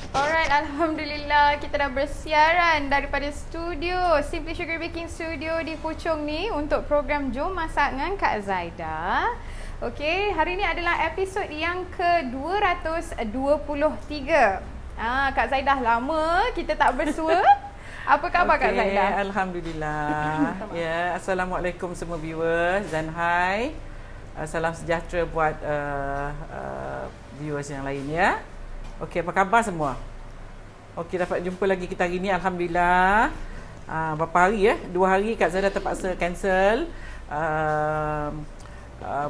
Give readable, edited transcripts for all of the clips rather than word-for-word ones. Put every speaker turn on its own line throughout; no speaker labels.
Alright, Alhamdulillah kita dah bersiaran daripada studio Simply Sugar Baking Studio di Puchong ni untuk program Jom Masak dengan Kak Zaida. Okey, hari ni adalah episod yang ke-223. Kak Zaida, lama kita tak bersua. Apa khabar Kak Zaida?
Alhamdulillah. Ya, Assalamualaikum semua viewers dan hai. Salam sejahtera buat viewers yang lain ya. Okey, apa khabar semua? Okey, dapat jumpa lagi kita hari ni, Alhamdulillah. Berapa hari ya? 2 hari Kak Zaida terpaksa cancel.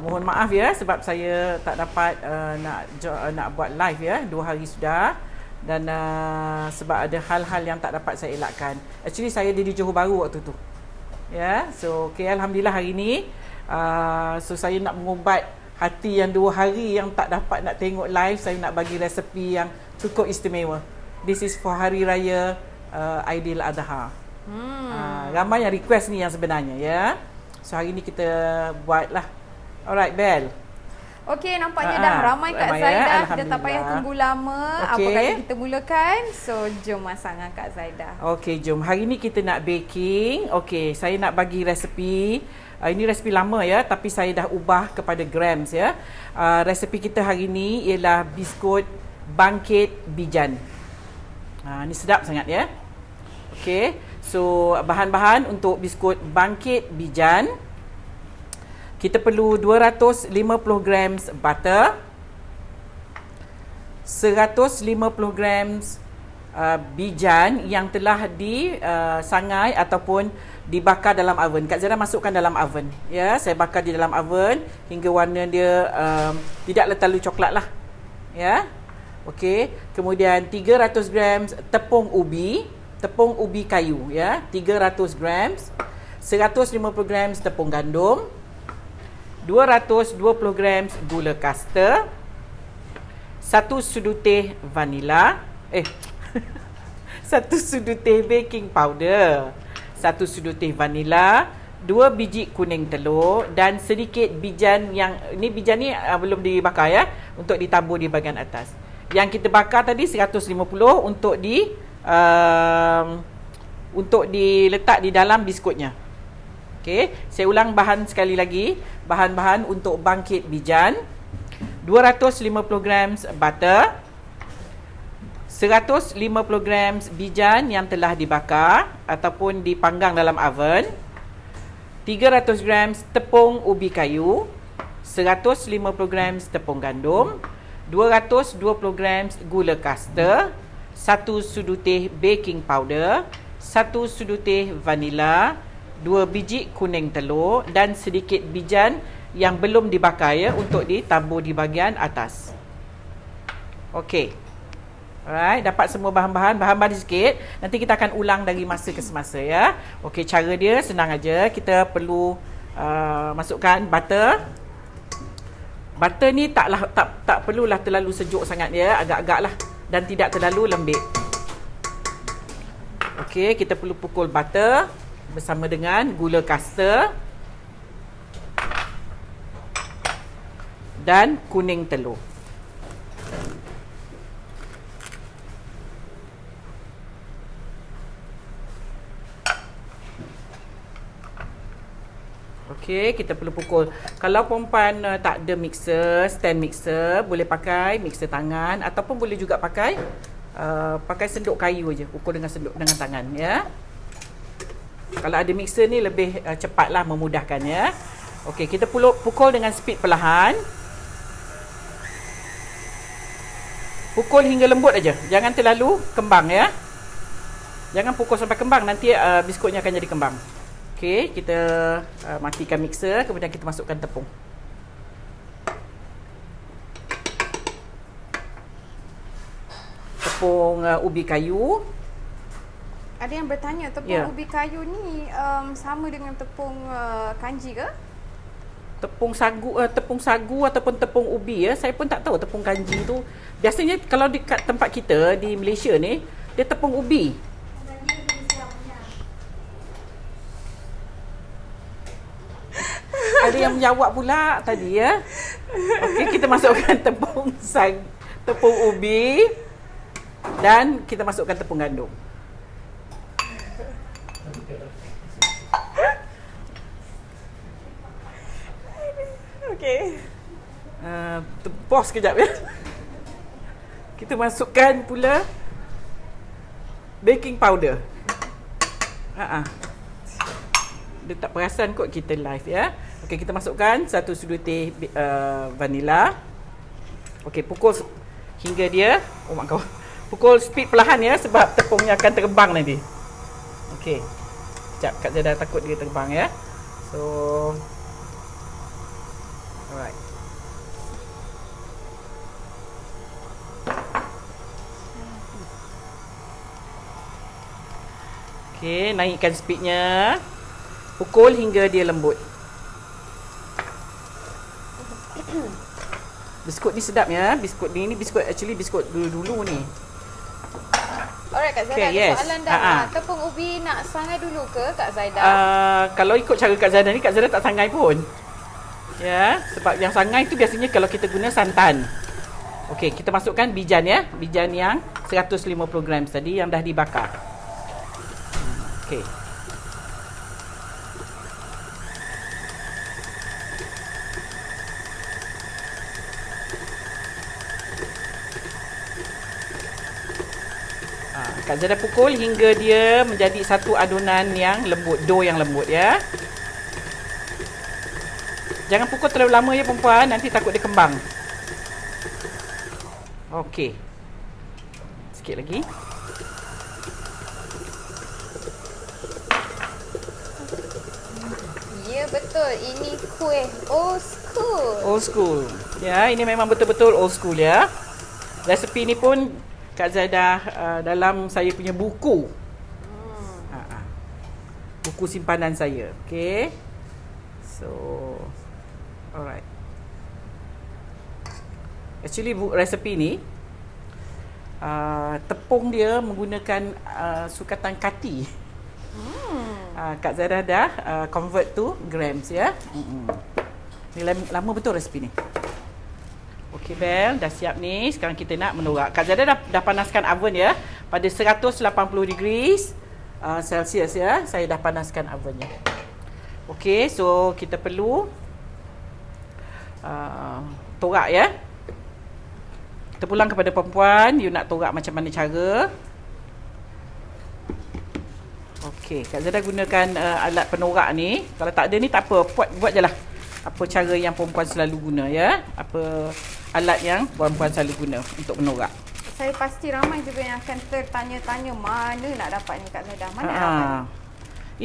Mohon maaf ya sebab saya tak dapat nak buat live ya. 2 hari sudah. Dan sebab ada hal-hal yang tak dapat saya elakkan. Actually saya di Johor Bahru waktu tu. Ya, so okey, Alhamdulillah hari ni so saya nak mengubat hati yang 2 hari yang tak dapat nak tengok live. Saya nak bagi resepi yang cukup istimewa. This is for Hari Raya Aidiladha. Ramai yang request ni yang sebenarnya ya. So hari ni kita buat lah. Alright Bel.
Okey, nampaknya dah ramai Kak Zaida. Kita tak payah tunggu lama. Apa kata kita mulakan? So jom masak dengan Kak Zaida.
Okey, jom. Hari ni kita nak baking. Okey, saya nak bagi resepi. Ini resepi lama ya, tapi saya dah ubah kepada grams ya. Resepi kita hari ni ialah biskut bangkit bijan. Ni sedap sangat ya. Okey, so bahan-bahan untuk biskut bangkit bijan. Kita perlu 250 grams butter, 150 grams bijan yang telah disangai ataupun dibakar dalam oven. Kak Zaida masukkan dalam oven. Ya, saya bakar di dalam oven hingga warna dia tidaklah terlalu coklat lah. Ya. Okey. Kemudian 300 grams tepung ubi kayu ya, 300 grams, 150 grams tepung gandum, 220 grams gula kasta, 1 sudu teh vanila, 1 sudu teh baking powder, 1 sudu teh vanila, 2 biji kuning telur dan sedikit bijan yang bijan ni belum dibakar ya, untuk ditabur di bahagian atas. Yang kita bakar tadi 150 untuk diletak di dalam biskutnya. Okey, saya ulang bahan sekali lagi. Bahan-bahan untuk bangkit bijan: 250 grams butter, 150 grams bijan yang telah dibakar ataupun dipanggang dalam oven, 300 grams tepung ubi kayu, 150 grams tepung gandum, 220 grams gula kasta, 1 sudu teh baking powder, 1 sudu teh vanila, 2 biji kuning telur dan sedikit bijan yang belum dibakar ya, untuk ditabur di bahagian atas. Okey. Alright, dapat semua bahan-bahan sikit. Nanti kita akan ulang dari masa ke semasa ya. Okey, cara dia senang aja. Kita perlu masukkan butter. Butter ni tak perlulah terlalu sejuk sangat ya, agak-agak lah, dan tidak terlalu lembik. Okey, kita perlu pukul butter bersama dengan gula kasta dan kuning telur. Okey, kita perlu pukul. Kalau perempuan tak ada mixer, stand mixer, boleh pakai mixer tangan ataupun boleh juga pakai senduk kayu aja, pukul dengan tangan ya. Kalau ada mixer ni lebih cepatlah, memudahkan ya. Okey, kita pukul dengan speed perlahan. Pukul hingga lembut aja, jangan terlalu kembang ya. Jangan pukul sampai kembang, nanti biskutnya akan jadi kembang. Okey, kita matikan mixer, kemudian kita masukkan tepung. Tepung ubi kayu.
Ada yang bertanya, tepung ubi kayu ni sama dengan tepung kanji ke?
Tepung sagu ataupun tepung ubi ya, saya pun tak tahu tepung kanji tu. Biasanya kalau di tempat kita di Malaysia ni, dia tepung ubi. Ada yang menjawab pula tadi ya. Okey, kita masukkan tepung ubi. Dan kita masukkan tepung gandum. Okey. Pause kejap ya. Kita masukkan pula baking powder. Dia tak perasan kot kita live ya. Okey, kita masukkan 1 sudu teh vanila. Okey, pukul hingga dia, oh mak kau. Pukul speed perlahan ya sebab tepungnya akan terbang nanti. Okey. Sekejap, Kak Zaida takut dia terbang ya. So alright. Okey, naikkan speednya. Pukul hingga dia lembut. Biskut ni sedap ya. Biskut ni biskut dulu ni.
Alright Kak Zaida,
Okay, yes.
soalan dah. Tepung ubi nak sangai dulu ke Kak Zaida?
Kalau ikut cara Kak Zaida ni, Kak Zaida tak sangai pun. Ya, sebab yang sangai tu biasanya kalau kita guna santan. Okey, kita masukkan bijan ya. Bijan yang 150 gram tadi yang dah dibakar. Okey. Kak Zaida pukul hingga dia menjadi satu adunan yang lembut, dough yang lembut ya. Jangan pukul terlalu lama ya perempuan, nanti takut dia kembang. Okey. Sikit lagi.
Ya betul, ini kuih old school.
Old school. Ya, ini memang betul-betul old school ya. Resepi ni pun Kak Zaida dalam saya punya buku. Buku simpanan saya. Okey. So, alright. Actually resepi ni tepung dia menggunakan sukatan kati. Kak Zaida dah convert to grams ya. Ni lama betul resepi ni. Okey Bel, dah siap ni. Sekarang kita nak menorak. Kak Zaida dah panaskan oven ya pada 180 degrees Celsius ya. Saya dah panaskan ovennya. Okey, so kita perlu torak ya. Terpulang kepada perempuan, you nak torak macam mana cara. Okey, Kak Zaida gunakan alat penorak ni. Kalau tak ada ni tak apa, buat je lah. Apa cara yang perempuan selalu guna ya. Apa alat yang perempuan selalu guna untuk menorak.
Saya pasti ramai juga yang akan tertanya-tanya mana nak dapat ni Kak Zaida. Mana nak dapat ni?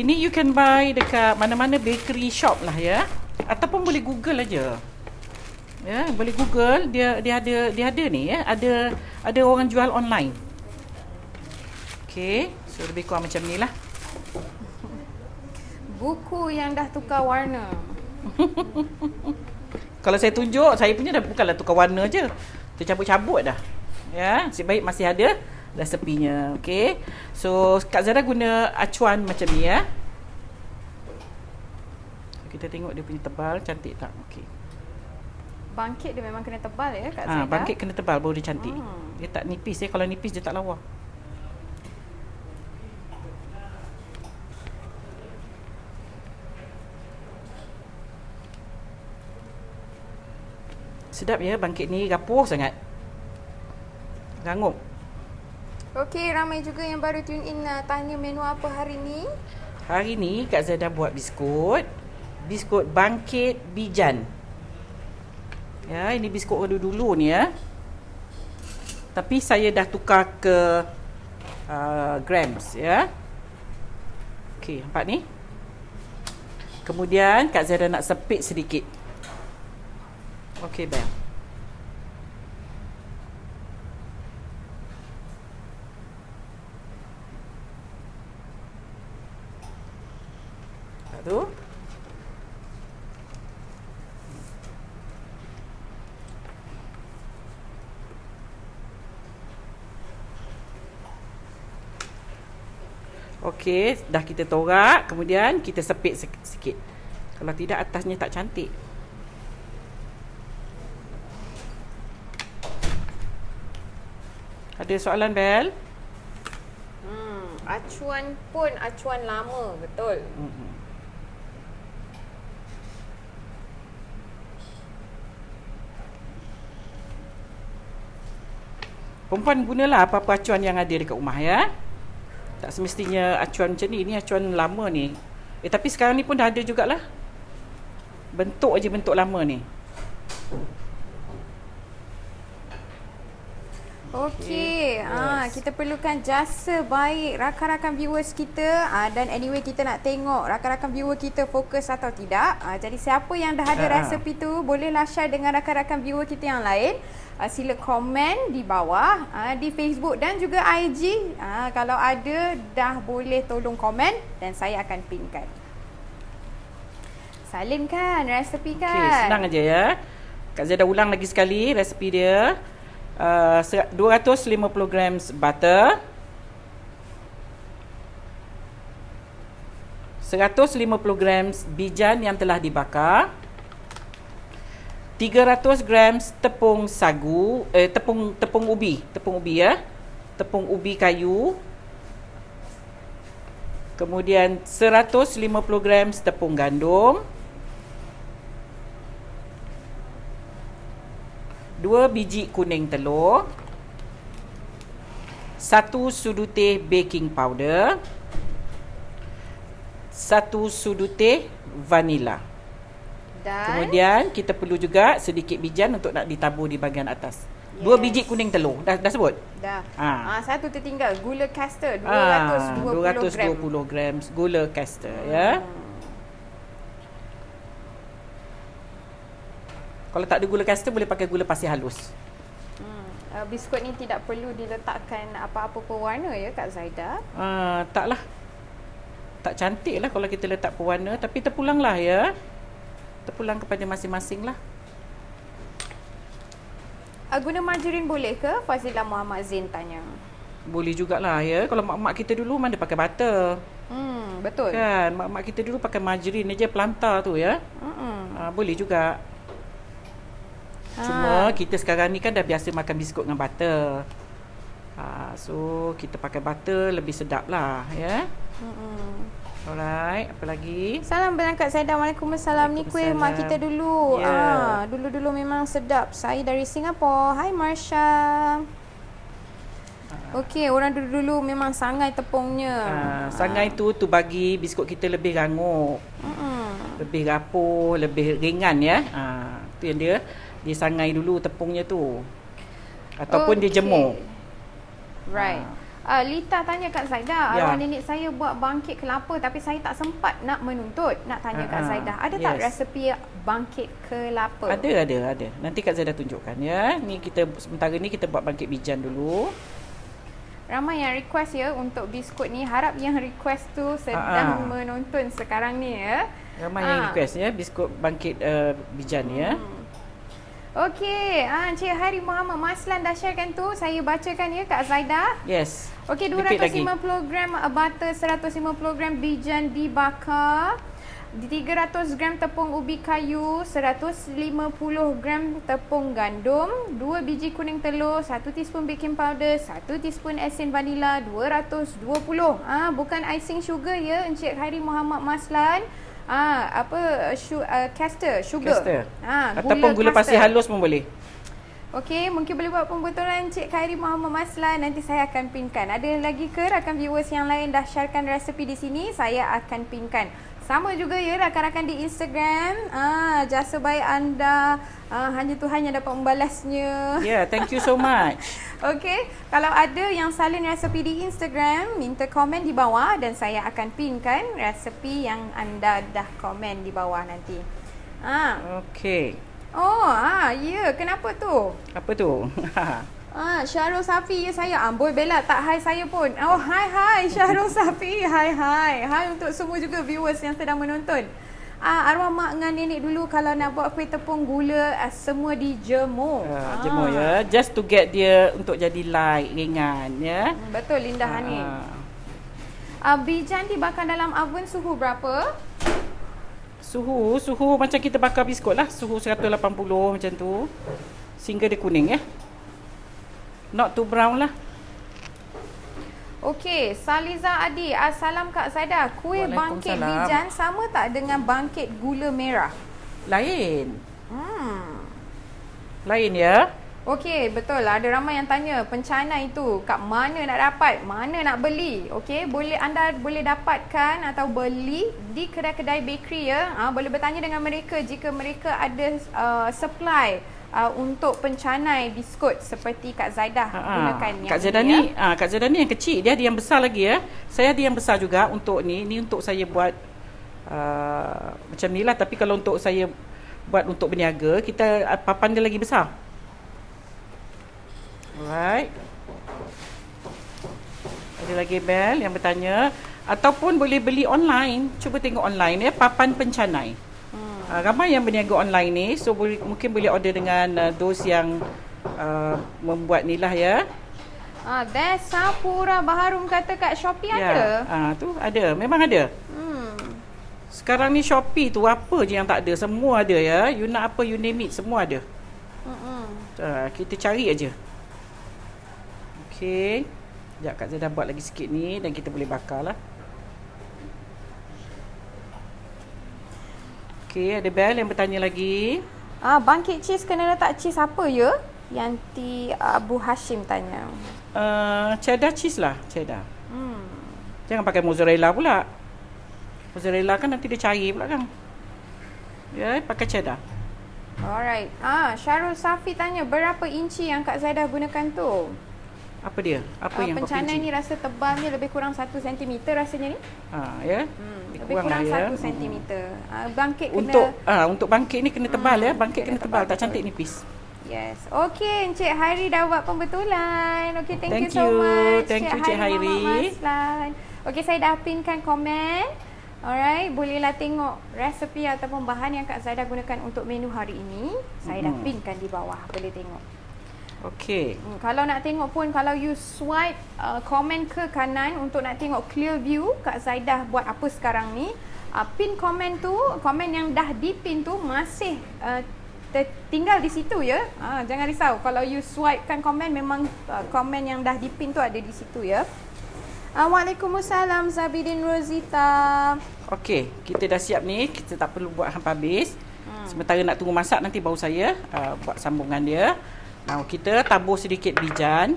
Ini you can buy dekat mana-mana bakery shop lah ya. Ataupun boleh Google aja. Ya, boleh Google, dia ada ni ya. Ada orang jual online. Okey, so lebih kurang macam ni lah.
Buku yang dah tukar warna.
Kalau saya tunjuk, saya punya dah bukanlah tukar warna je. Tercabut-cabut dah. Ya, nasib baik masih ada resepinya. Okey. So Kak Zaida guna acuan macam ni ya. Kita tengok dia punya tebal, cantik tak? Okey.
Bangkit dia memang kena tebal ya Kak Zaida.
Bangkit kena tebal baru dia cantik. Dia tak nipis ya. Kalau nipis dia tak lawa. Sedap ya bangkit ni, rapuh sangat. Rangup.
Okey, ramai juga yang baru tune in tanya menu apa hari ni.
Hari ni Kak Zaida buat biskut. Biskut bangkit bijan. Ya, ini biskut order dulu ni ya. Tapi saya dah tukar ke grams ya. Okey, nampak ni. Kemudian Kak Zaida nak sepit sedikit. Okey, Bel. Tu. Okey, dah kita torak, kemudian kita sepit sikit. Kalau tidak atasnya tak cantik. Ada soalan, Bel?
Acuan pun acuan lama, betul.
Perempuan gunalah apa-apa acuan yang ada dekat rumah ya. Tak semestinya acuan macam ni. Ini acuan lama ni. Tapi sekarang ni pun dah ada jugalah. Bentuk aja bentuk lama ni.
Okey, kita perlukan jasa baik rakan-rakan viewers kita, dan anyway kita nak tengok rakan-rakan viewer kita fokus atau tidak. Jadi siapa yang dah ada resepi tu bolehlah share dengan rakan-rakan viewer kita yang lain. Sila komen di bawah di Facebook dan juga IG. Kalau ada dah boleh tolong komen dan saya akan pinkan. Salin kan resepi kan?
Okey, senang aja ya. Kak Zaidah ulang lagi sekali resepi dia. 250 grams butter, 150 grams bijan yang telah dibakar, 300 grams tepung sagu, tepung ubi ya, tepung ubi kayu, kemudian 150 grams tepung gandum, 2 biji kuning telur, 1 sudu teh baking powder, 1 sudu teh vanila.
Dan
kemudian kita perlu juga sedikit bijan untuk nak ditabur di bahagian atas. 2 biji kuning telur. Dah sebut?
Dah. Satu tertinggal, gula caster 220
grams gula caster ya. Kalau tak ada gula caster boleh pakai gula pasir halus.
Biskut ni tidak perlu diletakkan apa-apa pewarna ya Kak Zaidah?
Taklah. Tak cantik lah kalau kita letak pewarna. Tapi terpulang lah ya. Terpulang kepada masing-masing lah.
Guna margarin boleh ke? Fazilah Muhammad Zain tanya.
Boleh jugalah ya. Kalau mak-mak kita dulu mana pakai butter.
Betul.
Kan mak-mak kita dulu pakai margarin aja plantar tu ya. Boleh juga. Cuma kita sekarang ni kan dah biasa makan biskut dengan butter. So kita pakai butter lebih sedap lah ya. Alright, apa lagi?
Salam berangkat Zaidah. Waalaikumsalam. Ni kuih mak kita dulu. Dulu-dulu memang sedap. Saya dari Singapura. Hai Marsha. Okey, orang dulu-dulu memang sangai tepungnya.
Sangai tu bagi biskut kita lebih rangup. Lebih rapuh, lebih ringan ya. Tu yang dia sangai dulu tepungnya tu. Ataupun dia jemur.
Right. Lita tanya Kak Zaidah, arwah nenek saya buat bangkit kelapa tapi saya tak sempat nak menuntut. Nak tanya Kak Zaidah, ada tak resepi bangkit kelapa?
Ada. Nanti Kak Zaidah tunjukkan ya. Ni kita sementara ni kita buat bangkit bijan dulu.
Ramai yang request ya untuk biskut ni. Harap yang request tu sedang menonton sekarang ni ya.
Ramai yang request ya biskut bangkit bijan ya.
Okey, Encik Hari Muhammad Maslan dah sharekan tu. Saya bacakan ya Kak Zaidah.
Yes.
Okey, 250 gram butter, 150 gram bijan dibakar, 300 gram tepung ubi kayu, 150 gram tepung gandum, 2 biji kuning telur, 1 teaspoon baking powder, 1 teaspoon asin vanila, 220. Bukan icing sugar ya Encik Hari Muhammad Maslan. Caster, sugar.
Ataupun gula pasir halus pun boleh.
Okey, mungkin boleh buat pembetulan Encik Khairi Muhammad Maslan. Nanti saya akan pinkan. Ada lagi ke rakan viewers yang lain dah sharekan resepi di sini? Saya akan pinkan. Sama juga ya rakan-rakan di Instagram. Jasa baik anda. Hanya Tuhan yang dapat membalasnya.
Thank you so much.
Okey, kalau ada yang salin resepi di Instagram, minta komen di bawah dan saya akan pinkan resepi yang anda dah komen di bawah nanti.
Okey.
Kenapa tu?
Apa tu?
Syahrul Safi, ya saya. Amboi Bella, tak hai saya pun. Oh, hai Syahrul Safi. Hai untuk semua juga viewers yang sedang menonton. Arwah mak dengan nenek dulu kalau nak buat kuih tepung gula, semua dijemur.
Jemur ya. Just to get dia untuk jadi light, ringan ya.
Betul, Linda Hani. Bijan dibakar dalam oven suhu berapa?
Suhu macam kita bakar biskut lah. Suhu 180 macam tu. Sehingga dia kuning ya. Not too brown lah.
Okey, Saliza Adi. Assalam Kak Zaida. Kuih bangkit
Waalaikumsalam.
bijan sama tak dengan bangkit gula merah?
Lain. Lain ya.
Okey, betul. Ada ramai yang tanya pencanai itu kat mana nak dapat, mana nak beli. Okey, anda boleh dapatkan atau beli di kedai-kedai bakery ya. Boleh bertanya dengan mereka jika mereka ada supply untuk pencanai biskut seperti Kak Zaidah gunakan yang
Kak Zaidah ni, Kak Zaidah ni yang kecil, dia ada yang besar lagi ya. Saya ada yang besar juga untuk ni untuk saya buat macam ni lah, tapi kalau untuk saya buat untuk berniaga, kita papan dia lagi besar. Alright. Ada lagi Bel yang bertanya, ataupun boleh beli online. Cuba tengok online ya, papan pencanai. Ramai yang berniaga online ni, so mungkin boleh order dengan those yang membuat ni lah ya.
Desa Pura Baharum kata kat Shopee ada.
Tu ada, memang ada. Sekarang ni Shopee tu apa je yang tak ada, semua ada ya. You nak apa, you name it, semua ada. Kita cari aja. Okey. Sekejap Kak Zaidah buat lagi sikit ni dan kita boleh bakar lah. Okey, ada Bel yang bertanya lagi.
Bangkit cheese kena letak cheese apa ya? Yanti Abu Hashim tanya.
Cheddar cheese lah, cheddar. Jangan pakai mozzarella pula. Mozzarella kan nanti dia cair pula kan. Ya, pakai cheddar.
Alright. Syarul Safi tanya berapa inci yang Kak Zaidah gunakan tu?
Apa dia? Apa yang
pencanai ni rasa tebalnya lebih kurang 1 cm rasanya ni.
Ya.
Lebih kurang 1 cm. Bangkit
untuk
kena
untuk bangkit ni kena tebal ya. Bangkit kena tebal, tak cantik nipis.
Yes. Okey, Encik Hairi dah buat pembetulan. Okey, thank you so much.
Thank you Encik Hairi.
Okey, saya dah pinkan komen. Alright, bolehlah tengok resepi ataupun bahan yang Kak Zaidah gunakan untuk menu hari ini. Saya dah pinkan di bawah, boleh tengok.
Okey.
Kalau nak tengok pun, kalau you swipe komen ke kanan untuk nak tengok clear view Kak Zaidah buat apa sekarang ni, pin komen tu, komen yang dah dipin tu masih tinggal di situ ya. Jangan risau, kalau you swipe kan komen, memang komen yang dah dipin tu ada di situ ya. Waalaikumsalam Zabidin Rosita.
Okey, kita dah siap ni, kita tak perlu buat hampa habis. Sementara nak tunggu masak, nanti baru saya buat sambungan dia. Now kita tabur sedikit bijan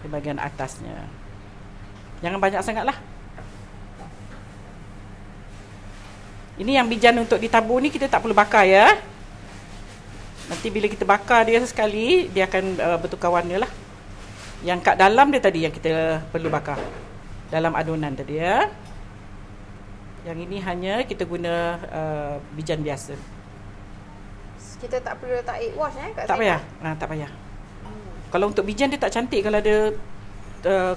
di bahagian atasnya. Jangan banyak sangat lah. Ini yang bijan untuk ditabur ni kita tak perlu bakar ya. Nanti bila kita bakar dia sekali, dia akan bertukar warna lah. Yang kat dalam dia tadi yang kita perlu bakar, dalam adunan tadi ya. Yang ini hanya kita guna bijan biasa.
Kita tak perlu letak egg wash Kak
Tak payah. Tak payah. Kalau untuk bijan dia tak cantik kalau ada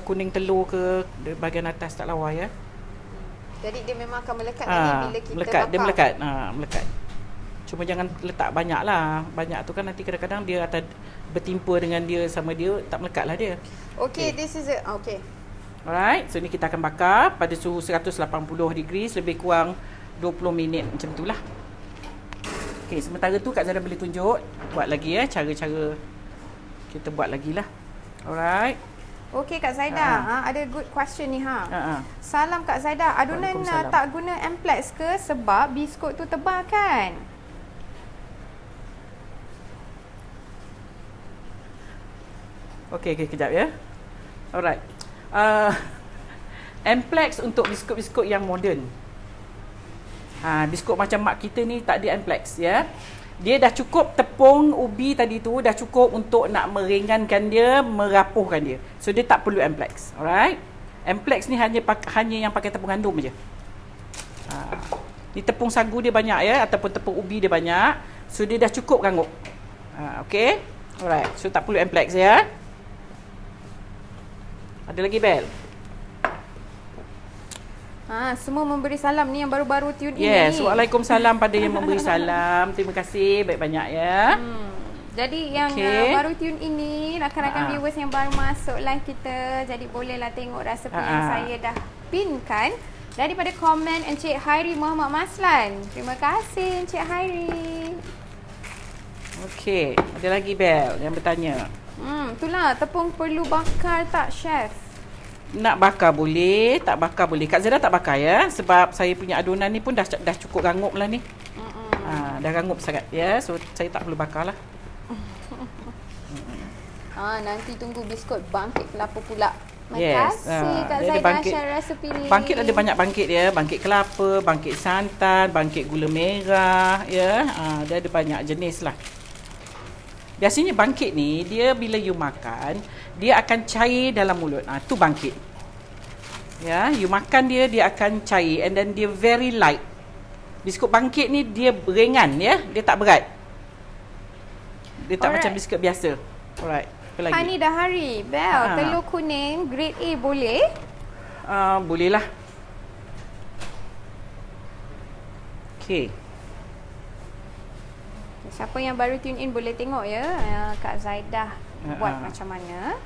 kuning telur ke di bahagian atas, tak lawa ya.
Jadi dia memang akan melekat bila kita bakar.
Dia melekat. Cuma jangan letak banyak lah. Banyak tu kan nanti kadang-kadang dia akan bertimpa dengan dia sama dia, tak melekat lah dia.
Okay, this is it. Okay.
Alright, so ni kita akan bakar pada suhu 180 degrees lebih kurang 20 minit macam tu lah. Okay, sementara tu Kak Zaidah boleh tunjuk buat lagi ya, cara-cara kita buat lagi lah. Alright.
Okay Kak Zaidah, ada good question ni Salam Kak Zaidah, adunan tak guna amplex ke sebab biskut tu tebal kan?
Okay, kejap ya. Alright. Amplex untuk biskut-biskut yang moden. Biskut macam mak kita ni tak ada amplex ya. Dia dah cukup tepung ubi tadi tu, dah cukup untuk nak meringankan dia, merapuhkan dia. So dia tak perlu amplex. Alright. Amplex ni hanya yang pakai tepung gandum je. Ni tepung sagu dia banyak ya, ataupun tepung ubi dia banyak. So dia dah cukup rangup. Okay. Alright. So tak perlu amplex ya. Ada lagi Bel?
Semua memberi salam ni yang baru-baru tune in ni.
Yes, waalaikumsalam pada yang memberi salam. Terima kasih banyak-banyak ya.
Jadi yang baru tune in ni, rakan-rakan viewers yang baru masuk live kita, jadi bolehlah tengok resepi yang saya dah pinkan daripada komen Encik Hairi Muhammad Maslan. Terima kasih Encik Hairi.
Okey, ada lagi Bel yang bertanya.
Itulah tepung perlu bakar tak, chef?
Nak bakar boleh, tak bakar boleh. Kak Zaida tak bakar ya, sebab saya punya adunan ni pun dah cukup rangup lah ni. Dah rangup sangat ya, so saya tak perlu bakar lah.
Nanti tunggu biskut bangkit kelapa pula.
Yes.
Makasih Kak
Dia ada
Zaida
bangkit-
share resepi ni.
Bangkit ada banyak bangkit dia, bangkit kelapa, bangkit santan, bangkit gula merah ya. Dia ada banyak jenis lah. Biasanya bangkit ni dia bila you makan, dia akan cair dalam mulut. Tu bangkit. Ya, you makan dia akan cair and then dia very light. Biskut bangkit ni dia ringan ya, dia tak berat. Dia tak macam biskut biasa. Alright. Apa lagi?
Hani Dahari, Bel, telur kuning grade A boleh?
Boleh lah. Okay.
Siapa yang baru tune in boleh tengok ya Kak Zaidah buat macam mana.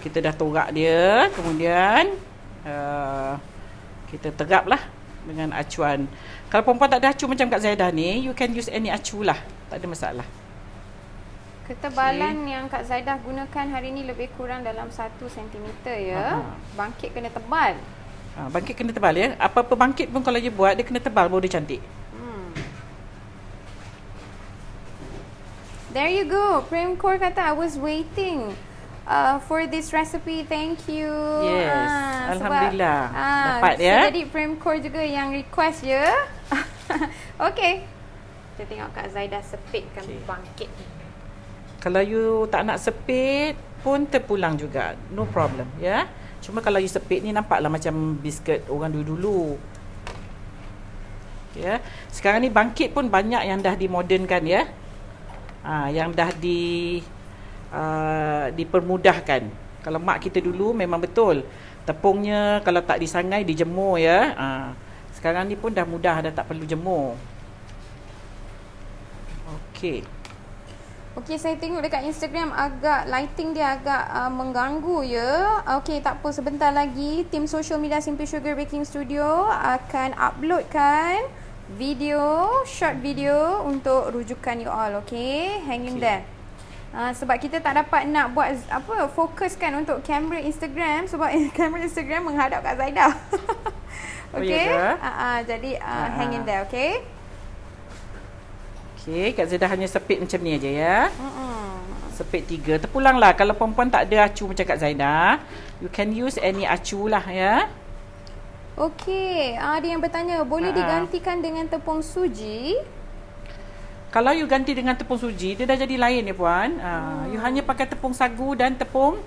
Kita dah torak dia, kemudian kita terap lah dengan acuan. Kalau perempuan tak ada acu macam Kak Zaidah ni, you can use any acu lah, tak ada masalah.
Ketebalan yang Kak Zaidah gunakan hari ni lebih kurang dalam 1 cm ya. Bangkit kena tebal.
Bangkit kena tebal ya. Apa-apa bangkit pun kalau you buat, dia kena tebal baru dia cantik.
There you go. Prem Kaur kata I was waiting for this recipe. Thank you.
Yes. Alhamdulillah. Dapat
so
ya.
Jadi Prem Kaur juga yang request ya. Okay. Kita tengok Kak Zaidah sepitkan bangkit ni.
Kalau you tak nak sepit pun terpulang juga. No problem ya. Cuma kalau you sepit ni nampaklah macam biskut orang dulu-dulu. Ya. Sekarang ni bangkit pun banyak yang dah dimodernkan ya. Yang dah dipermudahkan. Kalau mak kita dulu memang betul. Tepungnya kalau tak disangai dijemur ya. Sekarang ni pun dah mudah, dah tak perlu jemur. Okey.
Okey, saya tengok dekat Instagram agak lighting dia agak mengganggu ya. Okey, tak apa, sebentar lagi tim social media Simply Sugar Baking Studio akan uploadkan short video untuk rujukan you all. Okay, hang in there. Sebab kita tak dapat nak buat fokuskan untuk kamera Instagram sebab kamera Instagram menghadap Kak Zaidah. Okay. Jadi hang in there, okay? Okay, Kak Zaidah hanya sepit macam ni aja ya. Sepit 3. Terpulanglah kalau perempuan tak ada acu macam Kak Zaidah, you can use any acu lah ya. Okey, ada yang bertanya boleh digantikan dengan tepung suji?
Kalau you ganti dengan tepung suji, dia dah jadi lain ya puan. You hanya pakai tepung sagu dan tepung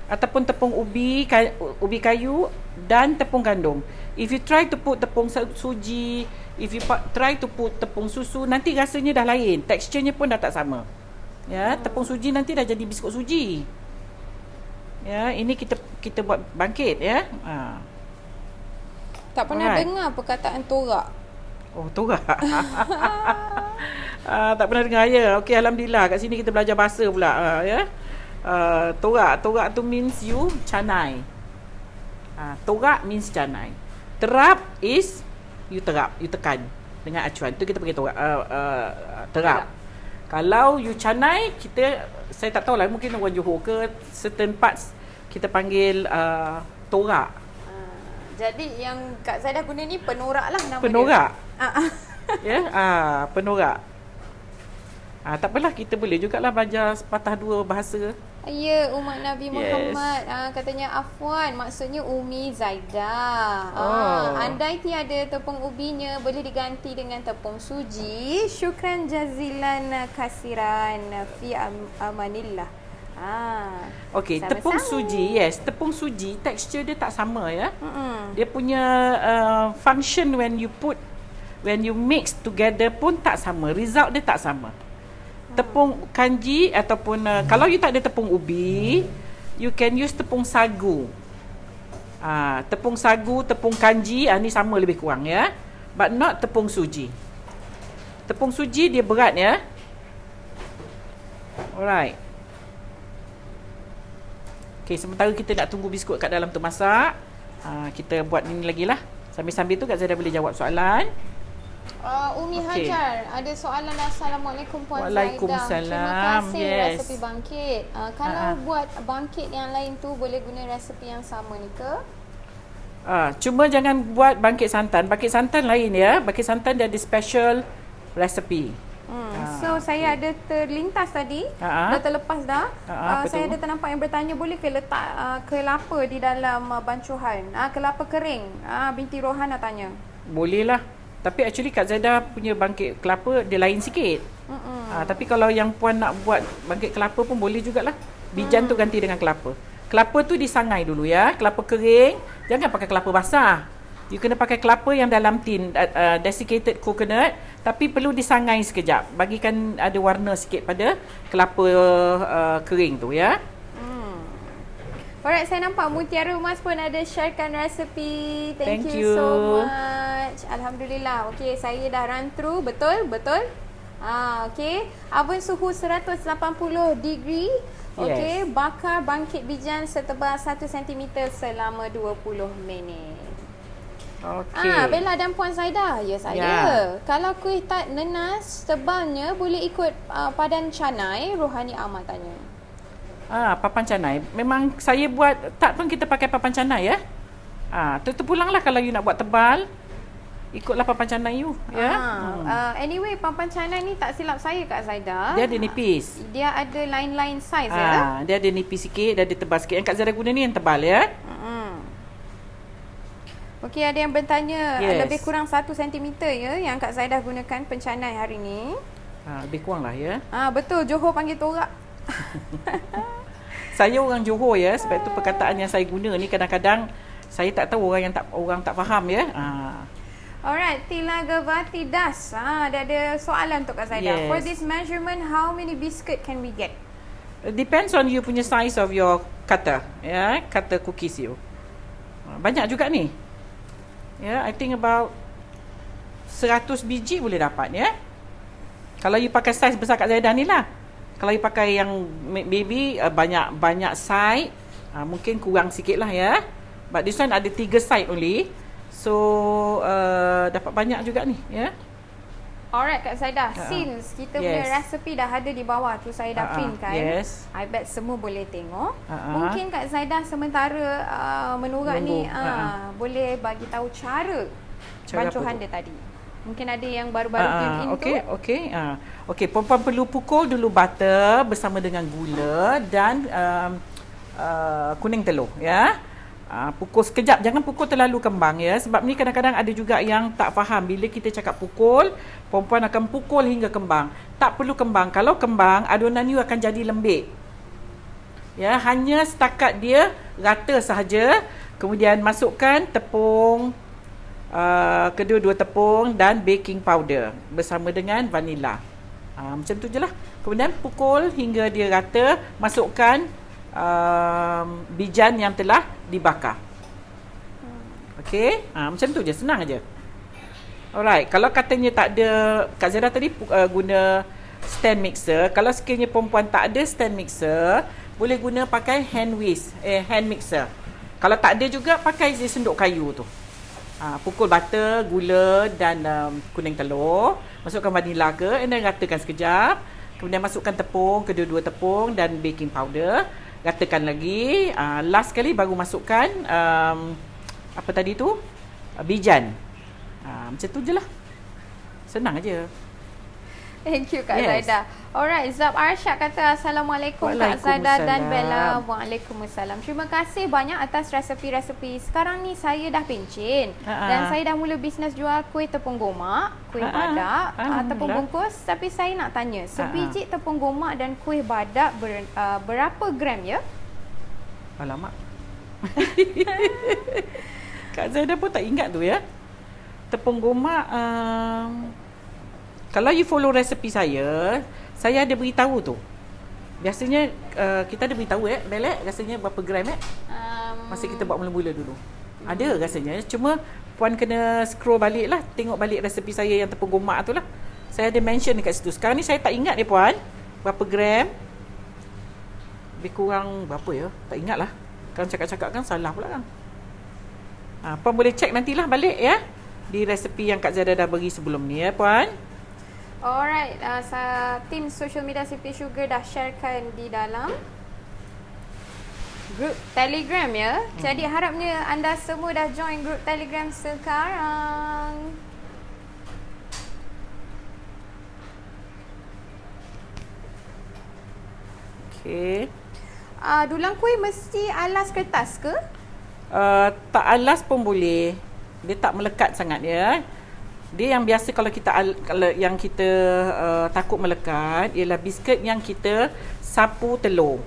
ataupun tepung ubi kayu dan tepung gandum. If you try to put tepung suji, if you try to put tepung susu, nanti rasanya dah lain, teksturnya pun dah tak sama. Ya, tepung suji nanti dah jadi biskut suji. Ya, ini kita buat bangkit ya.
Tak pernah dengar perkataan torak.
Oh, torak. Tak pernah dengar ya. Okey, alhamdulillah kat sini kita belajar bahasa pula ya. Torak tu means you canai. Torak means canai. Terap is you tekan dengan acuan. Tu kita panggil torak. Terap. Kalau you canai, saya tak tahulah, mungkin orang Johor ke certain parts kita panggil torak.
Jadi yang Kak Zaidah guna ni penorak lah nama
penorak.
dia.
Ya, penorak. Tak apalah, kita boleh jugalah belajar sepatah dua bahasa.
Ya, umat Nabi Muhammad. Katanya Afwan, maksudnya Umi Zaidah. Andai tiada tepung ubinya, boleh diganti dengan tepung suji. Syukran jazilan kasiran fi amanillah.
Okey, tepung suji, tepung suji tekstur dia tak sama ya. Dia punya function when you mix together pun tak sama, result dia tak sama. Tepung kanji ataupun kalau you tak ada tepung ubi, you can use tepung sagu. Tepung sagu, tepung kanji ni sama lebih kurang ya. But not tepung suji. Tepung suji dia berat ya. Alright. Okay, sementara kita nak tunggu biskut kat dalam tu masak, kita buat ni lagi lah. Sambil-sambil tu Kak Zaidah boleh jawab soalan.
Umi
Okey.
Hajar ada soalan. Assalamualaikum Puan
Waalaikumsalam.
Zaidah. Terima kasih
Yes.
resepi bangkit. Kalau buat bangkit yang lain tu boleh guna resepi yang sama ni ke?
Cuma jangan buat bangkit santan. Bangkit santan lain ya. Bangkit santan dia ada special recipe.
So saya ada terlintas tadi, dah terlepas dah.
Apa
Saya
tu?
ada ternampak yang bertanya boleh ke letak kelapa di dalam bancuhan? Kelapa kering. Binti Rohana tanya.
Boleh lah. Tapi actually Kak Zaidah punya bangkit kelapa dia lain sikit. Tapi kalau yang puan nak buat bangkit kelapa pun boleh jugalah. Bijan tu ganti dengan kelapa. Kelapa tu disangai dulu ya. Kelapa kering. Jangan pakai kelapa basah. You kena pakai kelapa yang dalam tin, desiccated coconut. Tapi perlu disangai sekejap. Bagikan ada warna sikit pada kelapa kering tu ya.
Alright, saya nampak Mutiara Emas pun ada sharekan resepi. Thank
Thank
you
you.
so much. Alhamdulillah. Okey, saya dah run through. Betul? Okey. Oven suhu 180 degree. Okey, bakar bangkit bijan setebal 1 cm selama 20 minit.
Okey.
Bella dan Puan Zaidah. Ya, saya.
Ya.
Kalau kuih tak nenas tebalnya boleh ikut padan canai. Rohani Ahmad tanya.
Papan canai. Memang saya buat tak pun kita pakai papan canai ya. Terpulanglah kalau you nak buat tebal. Ikutlah papan canai you ya.
Anyway, papan canai ni tak silap saya Kak Zaidah.
Dia ada nipis.
Dia ada line-line size ya.
Dia ada nipis sikit, dia ada tebal sikit. Yang Kak Zaidah guna ni yang tebal ya.
Okey, ada yang bertanya
Yes.
lebih kurang 1 cm ya yang Kak Zaidah gunakan pencanai hari ni.
Lebih kurang lah ya.
Betul, Johor panggil torak.
Saya orang Johor ya, sebab tu perkataan yang saya guna ni kadang-kadang saya tak tahu orang tak faham ya.
Alright, Tilagavati Das. Dia ada soalan untuk Kak Zaidah.
Yes.
For this measurement, how many biscuit can we get?
Depends on you punya size of your cutter ya, cutter cookies you. Banyak juga ni. Ya, I think about 100 biji boleh dapat ya. Kalau you pakai saiz besar Kak Zaidah ni lah. Kalau you pakai yang maybe banyak side, mungkin kurang sikit lah ya. But this one ada 3 side only. So dapat banyak juga ni ya.
Alright Kak Zaidah, since kita punya resepi dah ada di bawah tu, saya dah print kan.
Yes.
I bet semua boleh tengok. Mungkin Kak Zaidah sementara menurut ni boleh bagi tahu cara bancuhan dia tadi. Mungkin ada yang baru-baru tune in tu.
Okey, perempuan perlu pukul dulu butter bersama dengan gula dan kuning telur ya. Pukul sekejap, jangan pukul terlalu kembang ya, sebab ni kadang-kadang ada juga yang tak faham bila kita cakap pukul, perempuan akan pukul hingga kembang. Tak perlu kembang. Kalau kembang, adunan you akan jadi lembik. Ya, hanya setakat dia rata sahaja. Kemudian masukkan tepung, kedua-dua tepung dan baking powder bersama dengan vanila. Macam tu je lah. Kemudian pukul hingga dia rata, masukkan bijan yang telah dibakar. Okey, macam tu je, senang aja. Alright, kalau katanya tak ada, Kak Zaidah tadi guna stand mixer. Kalau sekiranya perempuan tak ada stand mixer, boleh guna pakai hand mixer. Kalau tak ada juga, pakai sendok kayu tu. Pukul butter, gula dan kuning telur. Masukkan vanila ke, and then ratakan sekejap. Kemudian masukkan tepung, kedua-dua tepung dan baking powder. Ratakan lagi. Last sekali baru masukkan apa tadi tu? Bijan. Macam tu je lah. Senang aja.
Thank you Kak Zaidah. Alright, Zab Arsyad kata Assalamualaikum Kak Zaidah dan Bella. Waalaikumsalam. Terima kasih banyak atas resepi-resepi. Sekarang ni saya dah pencen dan saya dah mula bisnes jual kuih tepung gomak, kuih badak, tepung bungkus. Tapi saya nak tanya, sebiji tepung gomak dan kuih badak berapa gram ya?
Alamak. Kak Zaidah pun tak ingat tu ya. Tepung gomak, kalau you follow resepi saya ada beritahu tu. Biasanya kita ada beritahu Belek rasanya berapa gram masa kita buat mula-mula dulu. Ada rasanya, cuma puan kena scroll balik lah, tengok balik resepi saya yang tepung gomak tu lah. Saya ada mention dekat situ. Sekarang ni saya tak ingat dia puan, berapa gram. Lebih kurang berapa ya, tak ingat lah. Kalau cakap-cakap kan salah pula kan. Puan boleh check nantilah balik ya. di resepi yang Kak Zaida dah bagi sebelum ni ya puan.
Alright, tim social media Simply Sugar dah sharekan di dalam grup Telegram ya. Jadi harapnya anda semua dah join grup Telegram sekarang.
Okey.
Dulang kuih mesti alas kertas ke?
Tak alas pun boleh. Dia tak melekat sangat ya. Dia yang biasa kalau kalau yang kita takut melekat ialah biskut yang kita sapu telur.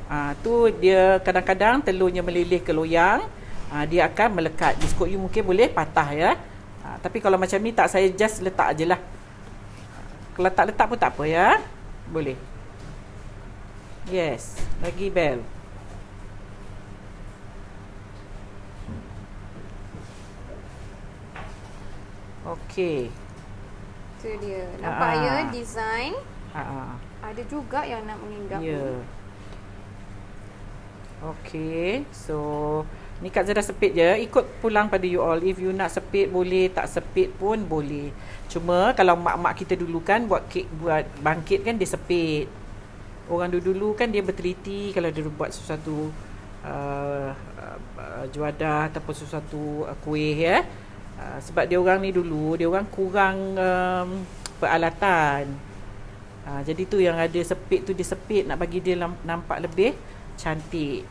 Tu dia kadang-kadang telurnya meleleh ke loyang, dia akan melekat. Biskut you mungkin boleh patah ya. Tapi kalau macam ni tak, saya just letak ajalah. Kalau tak letak pun tak apa ya. Boleh. Yes, lagi bel. Okey.
Tu dia. Nampak ya design. Ada juga yang nak menginggap.
Ya. Okey. So, ni Kak Zaida sepit je. Ikut pulang pada you all. If you nak sepit boleh, tak sepit pun boleh. Cuma kalau mak-mak kita dulu kan buat kek, buat bangkit kan dia sepit. Orang dulu kan dia berteliti kalau dia buat sesuatu juadah ataupun sesuatu kuih ya. Sebab dia orang ni dulu, dia orang kurang peralatan. Jadi tu yang ada sepit tu, dia sepit nak bagi dia nampak lebih cantik.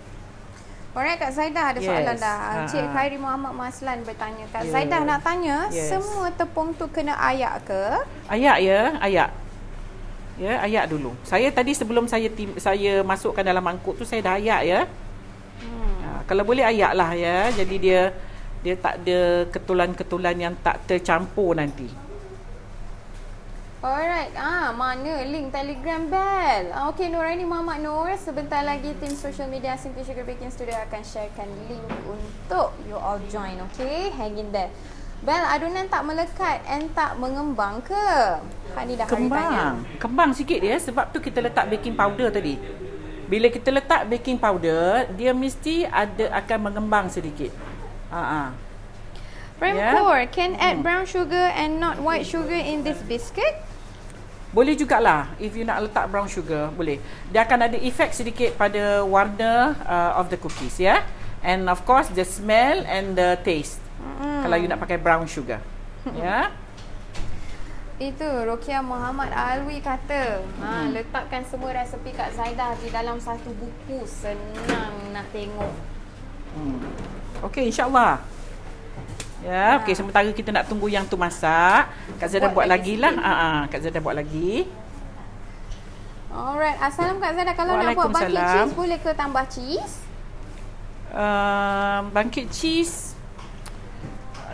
Alright, Kak Zaida ada soalan dah. Cik Khairi Muhammad Maslan bertanya. Kak Zaida nak tanya, semua tepung tu kena ayak ke?
Ayak ya, ayak. Ya, ayak dulu. Saya tadi sebelum saya masukkan dalam mangkuk tu saya dah ayak ya. Kalau boleh ayak lah ya. Jadi dia tak ada ketulan-ketulan yang tak tercampur nanti.
Alright, mana link Telegram Bel? Okey, Nuraini Muhammad Nur, sebentar lagi tim social media Simply Sugar Baking Studio akan sharekan link untuk you all join, okay? Hang in there. Bel, adunan tak melekat and tak mengembang ke? Ni dah hari tanya.
Kembang sikit dia sebab tu kita letak baking powder tadi. Bila kita letak baking powder, dia mesti akan mengembang sedikit.
Premcore, can add brown sugar and not white sugar in this biscuit?
Boleh jugalah. If you nak letak brown sugar, boleh. Dia akan ada efek sedikit pada warna of the cookies ya. And of course the smell and the taste. Kalau you nak pakai brown sugar. Ya.
Itu Rokia Muhammad Alwi kata, letakkan semua resepi Kak Zaida di dalam satu buku, senang nak tengok. Okey,
insya-Allah. Ya, okey, sementara kita nak tunggu yang tu masak, Kak Zaida buat lagi lah. Kak Zaida buat lagi.
Alright, assalam Kak Zaida, kalau nak buat bangkit cheese boleh ke tambah cheese?
Bangkit cheese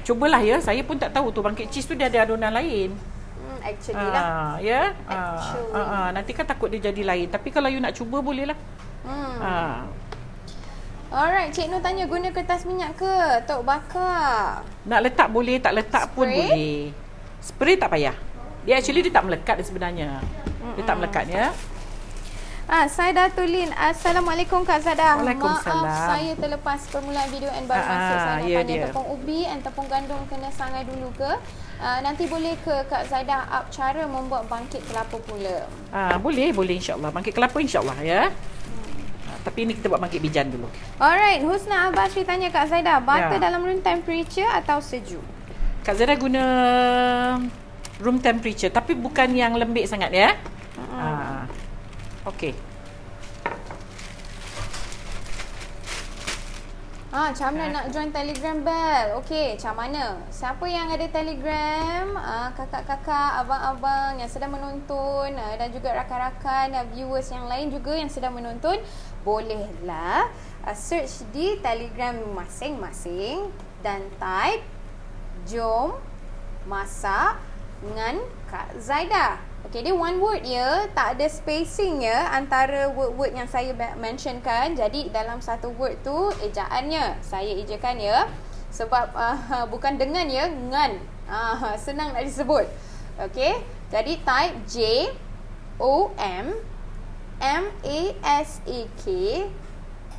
cubalah ya, saya pun tak tahu tu bangkit cheese tu dia ada adunan lain.
Actually lah.
Ya. Nanti kan takut dia jadi lain, tapi kalau you nak cuba boleh lah.
Alright, Cik Nur tanya, guna kertas minyak ke tok bakar?
Nak letak boleh, tak letak pun boleh. Spray tak payah. Dia actually dia tak melekat sebenarnya. Dia tak melekat ya.
Saya Tulin. Assalamualaikum Kak Zaida.
Waalaikumsalam.
Maaf saya terlepas permulaan video and baru masuk. Saya nak tanya tepung ubi and tepung gandum kena sangai dulu ke? Nanti boleh ke Kak Zaida up cara membuat bangkit kelapa pula?
Boleh insya-Allah. Bangkit kelapa insya-Allah ya. Tapi ni kita buat bangkit bijan dulu.
Alright, Husna Abasri tanya Kak Zaida, butter dalam room temperature atau sejuk?
Kak Zaida guna room temperature, tapi bukan yang lembik sangat ya. Okey.
Macam mana nak join Telegram Bel? Okey, macam mana? Siapa yang ada Telegram, kakak-kakak, abang-abang yang sedang menonton dan juga rakan-rakan, viewers yang lain juga yang sedang menonton, bolehlah search di Telegram masing-masing dan type jom masak dengan Kak Zaida. Okey, dia one word ya, tak ada spacing ya antara word-word yang saya mentionkan. Jadi dalam satu word tu ejaannya saya ejakan ya. Sebab bukan dengan ya, ngan. Senang nak disebut. Okey, jadi type J O M M A S A K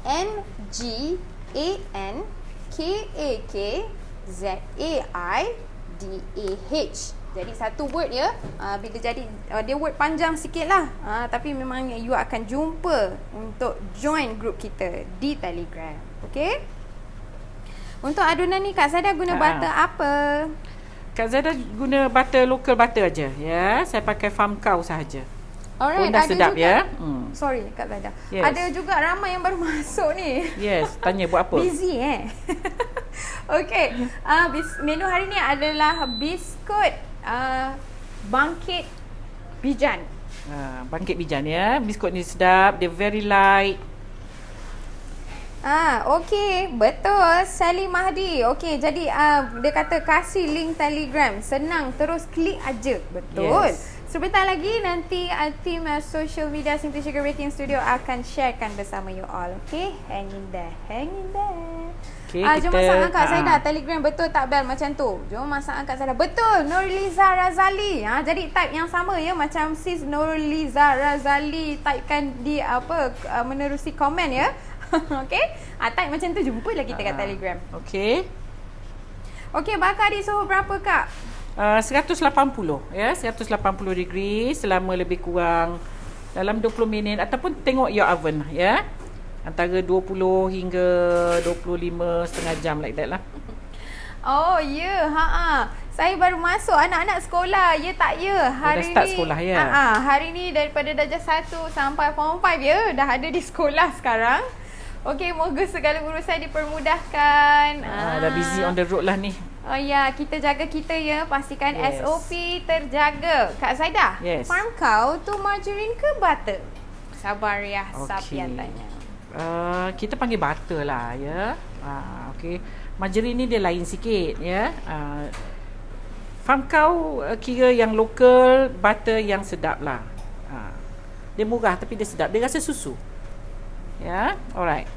N G A N K A K Z A I DAH. Jadi satu word ya. Bila jadi dia word panjang sikit lah. Tapi memang you akan jumpa untuk join group kita di Telegram. Okay? Untuk adunan ni Kak Zaida guna butter apa?
Kak Zaida guna butter local butter aja ya. Saya pakai farm cow sahaja.
Alright,
dah
ada
sedap
juga,
ya.
Sorry Kak Zaida.
Yes.
Ada juga ramai yang baru masuk ni.
Yes, tanya buat apa?
Busy Okay. Menu hari ni adalah biskut bangkit bijan.
Bangkit bijan ya. Biskut ni sedap, dia very light.
Okey, betul. Sally Mahdi. Okey, jadi dia kata kasih link Telegram. Senang, terus klik aja. Betul.
Yes.
Sebentar lagi nanti tim social media Simply Sugar Baking Studio akan sharekan bersama you all. Okey, hang in there.
Okay,
jom masak Kak Zaida Telegram, betul tak Bel macam tu? Jom masak Kak Zaida. Betul, Nurliza Razali. Jadi type yang sama ya macam sis Nurliza Razali, typekan di menerusi komen ya. Okey. Type macam tu, jumpalah kita kat Telegram.
Okey.
Okey, bakar di suhu berapa Kak?
180 ya, 180 degree selama lebih kurang dalam 20 minit ataupun tengok your oven ya. Antara 20 hingga 25 setengah jam like that lah.
Oh ya, saya baru masuk anak-anak sekolah. Ya tak ya. Hari
dah start
ni
sekolah ya.
Hari ni daripada darjah 1 sampai form 5 ya, dah ada di sekolah sekarang. Okey, moga segala urusan dipermudahkan.
Dah busy on the road lah ni.
Oh ya, kita jaga kita ya. Pastikan
Yes.
SOP terjaga. Kak Zaida,
Yes.
farm cow tu margarine ke butter? Sabar ya, Safian tanya.
Kita panggil butter lah ya. Okey. Margarine ni dia lain sikit ya. Farm cow kira yang lokal, butter yang sedap lah. Dia murah tapi dia sedap. Dia rasa susu. Ya, alright.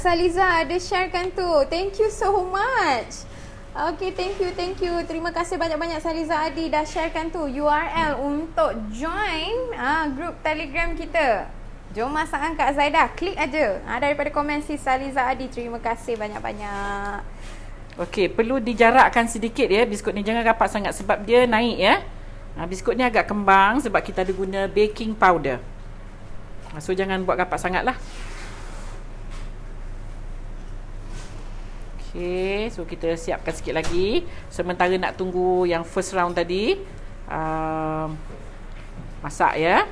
Saliza ada sharekan tu. Thank you so much. Okay, thank you. Terima kasih banyak-banyak Saliza Adi dah sharekan tu URL untuk join group Telegram kita. Jom masakan Kak Zaida. Klik aja. Daripada komen si Saliza Adi. Terima kasih banyak-banyak.
Okey, perlu dijarakkan sedikit ya. Biskut ni jangan rapat sangat sebab dia naik ya. Biskut ni agak kembang sebab kita ada guna baking powder. So jangan buat rapat sangat lah. Okey, so kita siapkan sikit lagi. Sementara nak tunggu yang first round tadi masak ya.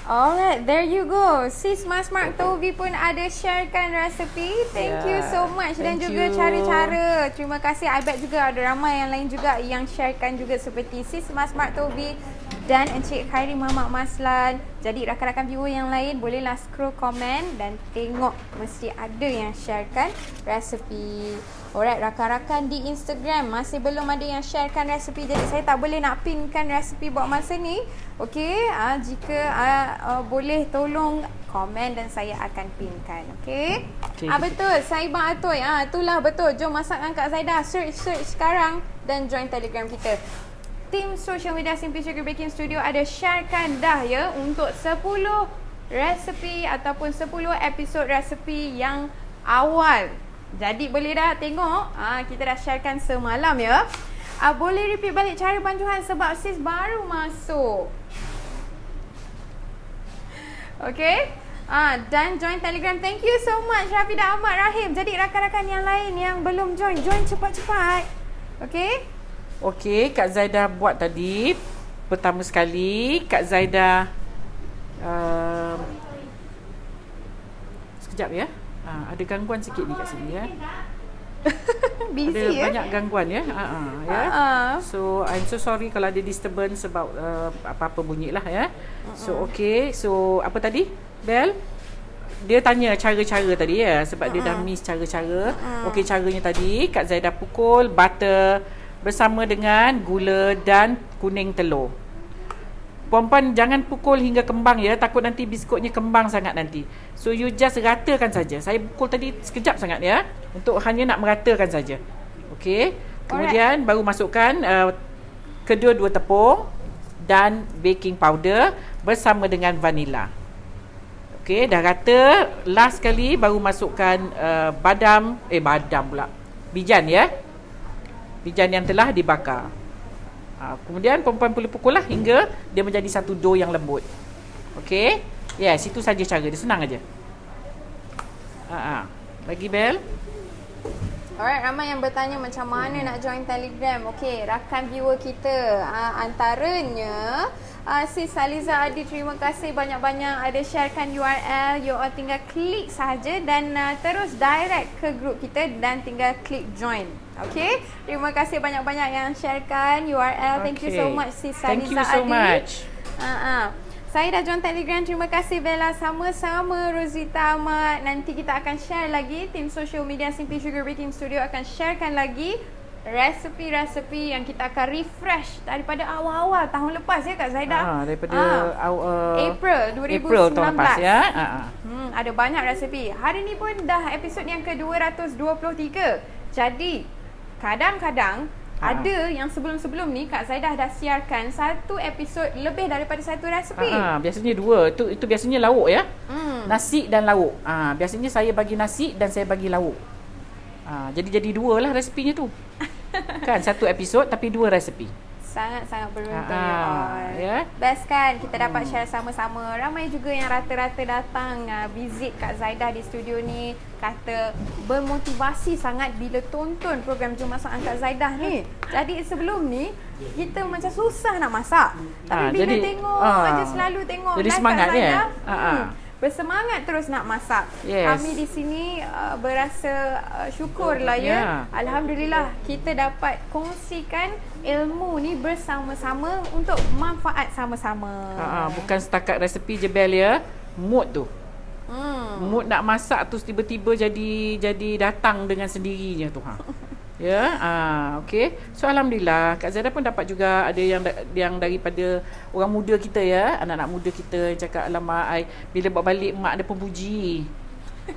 Alright, there you go. Sis Mas Mark Tovi pun ada sharekan resepi. Thank you so much. Dan juga cara-cara. Terima kasih. I bet juga ada ramai yang lain juga yang sharekan juga seperti Sis Mas Mark Tovi dan Encik Khairi Muhammad Maslan. Jadi rakan-rakan viewer yang lain bolehlah scroll komen dan tengok, mesti ada yang sharekan resepi. Alright, rakan-rakan di Instagram masih belum ada yang sharekan resepi, jadi saya tak boleh nak pinkan resepi buat masa ni. Okey, jika boleh tolong komen dan saya akan pinkan. Okey. Betul, Saibah Atoy. Itulah betul. Jom masakan Kak Zaida. Search sekarang dan join Telegram kita. Tim social media Simply Sugar Baking Studio ada sharekan dah ya untuk 10 resepi ataupun 10 episod resepi yang awal. Jadi boleh dah tengok. Kita dah sharekan semalam ya. Boleh repeat balik cara banjuhan sebab sis baru masuk. Okay. Dan join Telegram. Thank you so much Rafidah Ahmad Rahim. Jadi rakan-rakan yang lain yang belum join cepat-cepat. Okay.
Okey, Kak Zaida buat tadi. Pertama sekali Kak Zaida sekejap ya. Ada gangguan sikit ni kat sini ya.
Busy
ada
ya.
Banyak gangguan ya. Ya. So I'm so sorry kalau ada disturbance about apa-apa bunyi lah ya. So okey. So apa tadi? Bel? Dia tanya cara-cara tadi ya sebab dia dah miss cara-cara. Okey, caranya tadi Kak Zaida pukul butter bersama dengan gula dan kuning telur. Puan-puan jangan pukul hingga kembang ya, takut nanti biskutnya kembang sangat nanti. So you just ratakan saja. Saya pukul tadi sekejap sangat ya, untuk hanya nak meratakan saja. Okey. Kemudian baru masukkan kedua-dua tepung dan baking powder bersama dengan vanila. Okey, dah rata. Last kali baru masukkan badam pula. bijan ya. Bijan yang telah dibakar. Kemudian perempuan boleh pukul lah hingga dia menjadi satu dough yang lembut. Okey. Yes, itu saja cara dia, senang aja. Bagi bel.
Alright, ramai yang bertanya macam mana nak join Telegram. Okey, rakan viewer kita antaranya Sis Saliza Adi, terima kasih banyak-banyak ada sharekan URL. You all tinggal klik sahaja dan terus direct ke grup kita dan tinggal klik join. Okey, terima kasih banyak-banyak yang sharekan URL. Thank you so much Sis Saliza Adi.
Thank you so much.
Saya dah join Telegram. Terima kasih Bella. Sama-sama Rosita Ahmad. Nanti kita akan share lagi. Tim social media Simply Sugar Baking Studio akan sharekan lagi resepi-resepi yang kita akan refresh daripada awal-awal tahun lepas ya Kak Zaidah.
Daripada
April 2019.
April tahun lepas ya.
Ada banyak resepi. Hari ni pun dah episod yang ke-223. Jadi kadang-kadang ada yang sebelum-sebelum ni Kak Zaidah dah siarkan satu episod lebih daripada satu resepi.
Biasanya dua. Itu biasanya lauk ya. Nasi dan lauk. Biasanya saya bagi nasi dan saya bagi lauk. Jadi dua lah resepinya tu. Kan satu episod tapi dua resepi.
Sangat-sangat beruntung
ya.
Best kan kita dapat share sama-sama. Ramai juga yang rata-rata datang visit Kak Zaidah di studio ni, kata bermotivasi sangat bila tonton program Jom Masak Kak Zaidah ni. Jadi sebelum ni kita macam susah nak masak. Tapi bila tengok aja selalu tengok
jadi
live
semangat
Kak Zaidah,
bersemangat
terus nak masak.
Yes.
Kami di sini berasa syukur lah ya. Alhamdulillah kita dapat kongsikan ilmu ni bersama-sama untuk manfaat sama-sama.
Bukan setakat resepi je Bel ya. Mood tu. Mood nak masak tu tiba-tiba jadi datang dengan sendirinya tu Ya, okey. So alhamdulillah Kak Zaidah pun dapat juga ada yang daripada orang muda kita ya, anak-anak muda kita yang cakap, alamak ai bila bawa balik mak ada pemuji.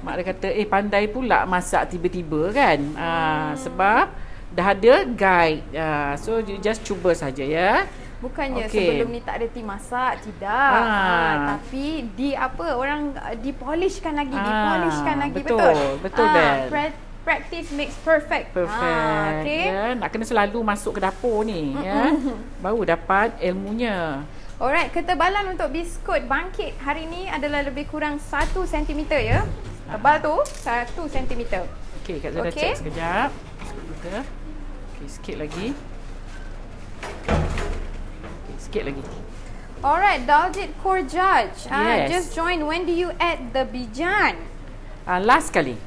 Mak dia kata pandai pula masak tiba-tiba kan. Sebab dah ada guide. So you just cuba saja ya.
Bukannya sebelum ni tak ada tim masak, tidak. Tapi dipolishkan lagi,
betul. Betul Bel.
Practice makes perfect.
Okay. Ya, nak kena selalu masuk ke dapur ni ya. Baru dapat ilmunya.
Alright, ketebalan untuk biskut bangkit hari ni adalah lebih kurang 1 cm ya. Tebal tu 1 cm.
Okey, Kak Zaidah check sekejap. Okey, sikit lagi. Sikit lagi.
Alright, Daljit Core Judge.
Yes.
Just join. When do you add the bijan?
Last kali.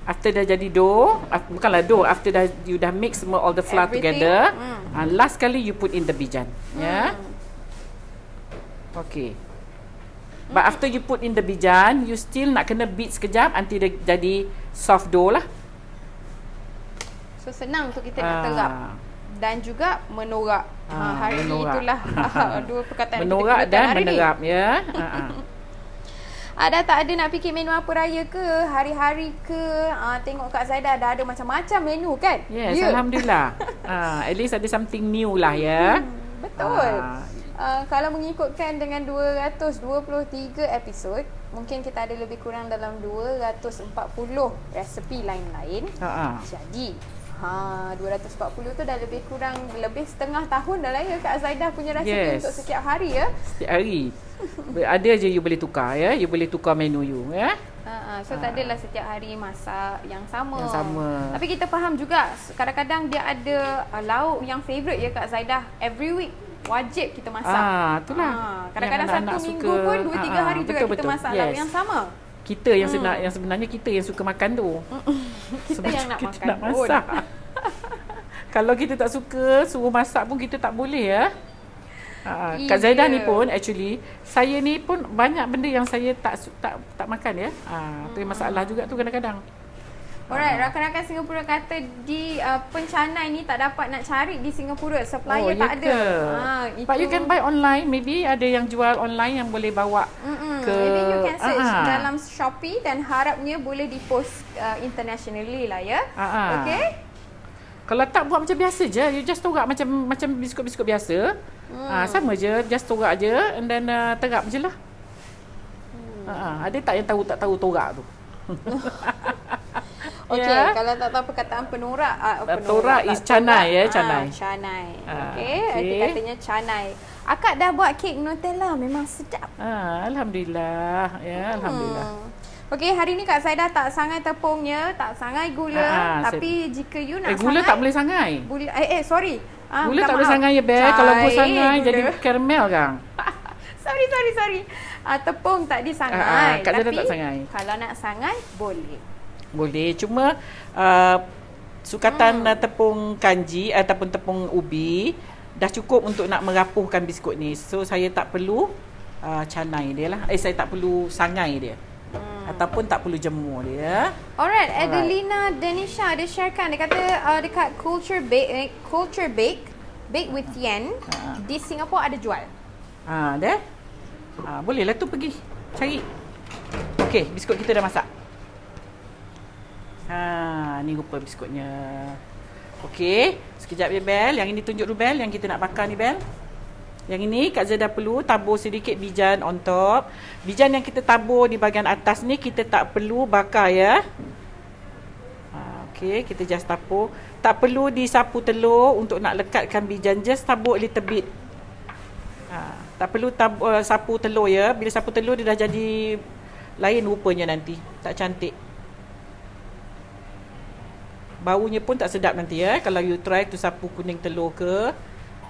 After dah jadi dough, bukanlah dough, after you dah mix semua all the flour together, last kali you put in the bijan. Ya. Okay. But after you put in the bijan, you still nak kena beat sekejap until dia jadi soft dough lah.
So senang untuk kita nak terap dan juga menorak. Hari ini itulah dua perkataan
menorak dan menerap ya.
Ada tak ada nak fikir menu apa raya ke, hari-hari ke? Tengok Kak Zaidah dah ada macam-macam menu kan?
Yes, alhamdulillah. At least ada something new lah ya.
Betul. Kalau mengikutkan dengan 223 episod, mungkin kita ada lebih kurang dalam 240 resepi lain-lain. Jadi 240 tu dah lebih kurang setengah tahun dah lah ya Kak Zaidah punya resepi untuk setiap hari ya.
Setiap hari. Ada je you boleh tukar ya. You boleh tukar menu you ya.
So tak adalah setiap hari masak yang sama.
Tapi
kita faham juga kadang-kadang dia ada lauk yang favourite ya Kak Zaidah. Every week wajib kita masak.
Itulah.
Kadang-kadang satu minggu pun 2-3 hari juga kita masak lauk yang sama.
Kita yang sebenarnya kita yang suka makan tu.
Kita yang nak makan
nak masak. Kalau kita tak suka suruh masak pun kita tak boleh ya. Kak Zaidah ni pun actually saya ni pun banyak benda yang saya tak makan ya. Tu masalah juga tu kadang-kadang.
Alright, rakan-rakan Singapura kata di Pencanai ni tak dapat nak cari di Singapura, supplier tak ada.
But you can buy online, maybe ada yang jual online yang boleh bawa ke.
Maybe you can search dalam Shopee dan harapnya boleh di-post internationally lah ya. Okay?
Kalau tak buat macam biasa je, you just torak macam biskut-biskut biasa. Sama je, just torak je and then terap je lah. Ada tak yang tak tahu torak tu?
Okey, kalau tak tahu perkataan penorak,
Torak is canai ya, canai.
Canai.
Ah,
Okey,
okey.
dia katanya canai. Akak dah buat kek Nutella, memang sedap.
Alhamdulillah. Ya, alhamdulillah.
Okey, hari ni Kak Zaidah tak sangai tepungnya, tak sangai gula, tapi jika you nak
gula
sangai,
tak boleh sangai.
Sorry.
Gula
minta
tak boleh
maaf.
sangai ya, Bel. Kalau gula sangai
Gula.
jadi karamel kan.
sorry. Tepung tak disangai.
Kak Zaidah
tapi
tak sangai.
kalau nak sangai, boleh.
Boleh, cuma sukatan tepung kanji ataupun tepung ubi dah cukup untuk nak merapuhkan biskut ni. So saya tak perlu canai dia lah. Saya tak perlu sangai dia. Ataupun tak perlu jemur dia.
Alright, Adelina Denisha ada sharekan. Dia kata dekat Culture Bake with Yen di Singapura ada jual.
Dah. Bolehlah tu pergi cari. Okey, biskut kita dah masak. Ni rupa biskutnya. Okey, sekejap ya Bel. Yang ini tunjuk dulu Bel, yang kita nak bakar ni Bel. Yang ini Kak Zaidah perlu tabur sedikit bijan on top. Bijan yang kita tabur di bahagian atas ni kita tak perlu bakar ya. Okey, kita just tabur. Tak perlu disapu telur untuk nak lekatkan bijan, just tabur little bit. Tak perlu sapu telur ya. Bila sapu telur dia dah jadi lain rupanya nanti. Tak cantik. Baunya pun tak sedap nanti ya. Kalau you try tu sapu kuning telur ke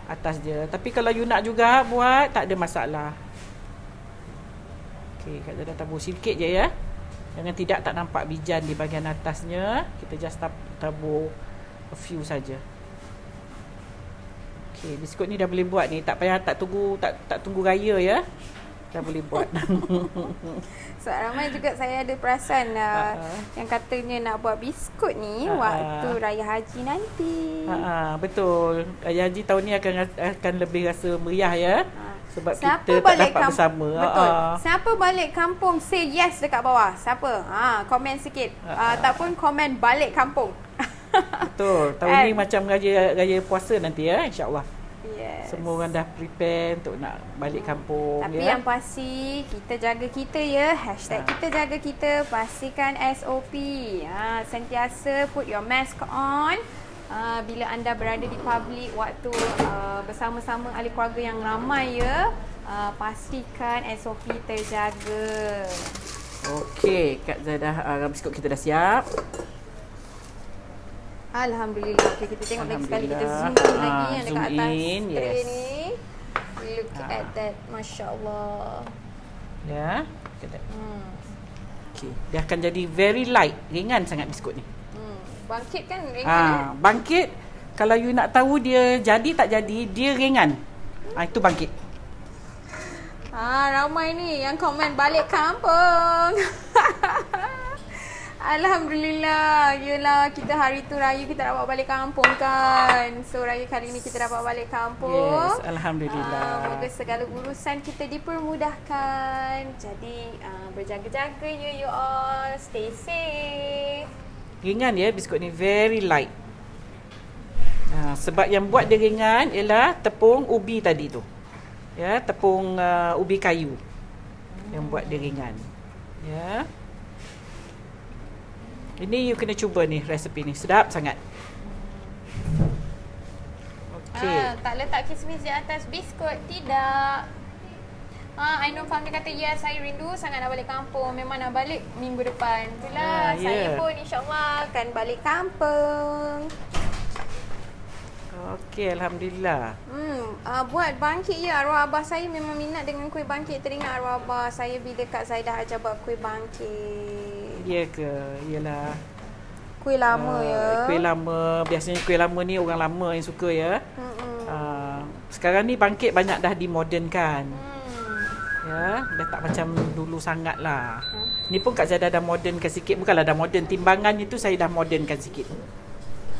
atas dia. Tapi kalau you nak juga buat, tak ada masalah. Okey, Kak Zaidah tabur sikit je ya. Jangan tidak tak nampak bijan di bahagian atasnya. Kita just tabur a few saja. Okey, biskut ni dah boleh buat ni. Tak payah tak tunggu raya ya. Dah boleh buat.
So ramai juga saya ada perasan yang katanya nak buat biskut ni waktu Raya Haji nanti.
Betul. Raya Haji tahun ni akan lebih rasa meriah ya. Sebab
Siapa
kita tak dapat bersama.
Betul. Siapa balik kampung say yes dekat bawah? Siapa? Komen sikit. Ataupun komen balik kampung.
Betul. Tahun ni macam raya puasa nanti ya, insya-Allah.
Yes.
Semua orang dah prepare untuk nak balik kampung.
Tapi
ya.
yang pasti kita jaga kita ya. #kita jaga kita. Pastikan SOP. Sentiasa put your mask on. Bila anda berada di public waktu bersama-sama ahli keluarga yang ramai ya. Pastikan SOP terjaga.
Okey, Kak Zaidah, biskut kita dah siap.
Alhamdulillah. Okay, kita tengok lagi sekali. Kita zoom lagi yang dekat atas tray ni. Look at that. Masya Allah.
Ya. Okey, dia akan jadi very light, ringan sangat biskut ni.
Bangkit kan ringan.
Bangkit, kalau you nak tahu dia jadi tak jadi, dia ringan. Itu bangkit.
Ramai ni yang komen balik kampung. Alhamdulillah. Yelah, kita hari tu raya kita dapat balik kampung kan. So raya kali ni kita dapat balik kampung.
Yes, alhamdulillah.
Moga segala urusan kita dipermudahkan. Jadi berjaga-jaga ya you all. Stay safe.
Ringan ya biskut ni, very light. Sebab yang buat dia ringan ialah tepung ubi tadi tu. Ya, tepung ubi kayu yang buat dia ringan. Ya. Ini you kena cuba ni, resepi ni. Sedap sangat. Okey.
Tak letak kismis di atas biskut. Tidak. I know Fahmi kata, yes, saya rindu sangat nak balik kampung. Memang nak balik minggu depan. Itulah, saya pun insyaAllah akan balik kampung.
Okey, alhamdulillah.
Buat bangkit ya. Arwah abah saya memang minat dengan kuih bangkit. Teringat arwah abah saya bila Kak Zaidah ajar buat kuih bangkit.
Ya ke? Yalah.
Kuih lama ya.
Kuih lama. Biasanya kuih lama ni orang lama yang suka ya. Sekarang ni bangkit banyak dah dimodernkan. Ya, dah tak macam dulu sangat lah. Ni pun Kak Zaidah dah modernkan sikit. Bukanlah dah modern, timbangan itu saya dah modernkan sikit.